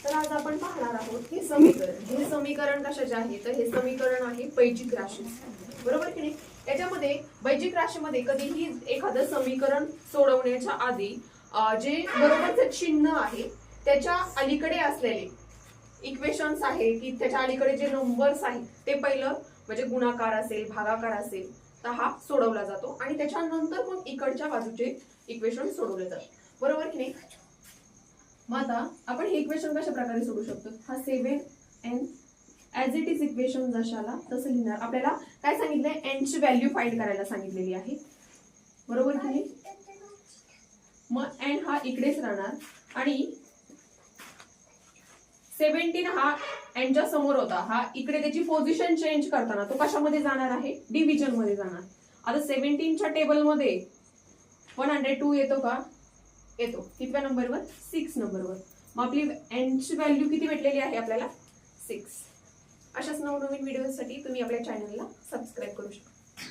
तर आज आपण पाहणार आहोत हे समीकरण. हे समीकरण कशाचे आहे तर हे समीकरण आहे बैजिक राशी, बरोबर की नाही. याच्यामध्ये बैजिक राशीमध्ये कधीही एखादं समीकरण सोडवण्याच्या आधी जे बरोबरचे चिन्ह आहे त्याच्या अलीकडे असलेले इक्वेशन्स आहे की त्याच्या अलीकडे जे नंबर्स आहेत ते पहिलं म्हणजे गुणाकार असेल भागाकार असेल तर हा सोडवला जातो आणि त्याच्यानंतर मग इकडच्या बाजूचे इक्वेशन सोडवले जातात, बरोबर की नाही. मग आता आपण हे इक्वेशन कशा प्रकारे सोडवू शकतो. हा 7n as it is equation जशाला तसं लिहिणार. आपल्याला काय सांगितलंय n ची व्हॅल्यू फाइंड करायला सांगितलेली आहे, बरोबर की नाही. मग n हा इकडेच राहणार आणि 17 हा n च्या समोर होता, हा इकडे त्याची पोझिशन चेंज करताना तो कशामध्ये जाणार आहे डिव्हिजन मध्ये जाणार. आता 17 च्या टेबल मध्ये 102 येतो का, येतो. कितव्या नंबरवर 6 नंबरवर. मग आपली n ची व्हॅल्यू किती भेटलेली आहे आपल्याला 6. अशाच नवनवीन व्हिडिओसाठी तुम्ही आपल्या चॅनलला सबस्क्राईब करू शकता.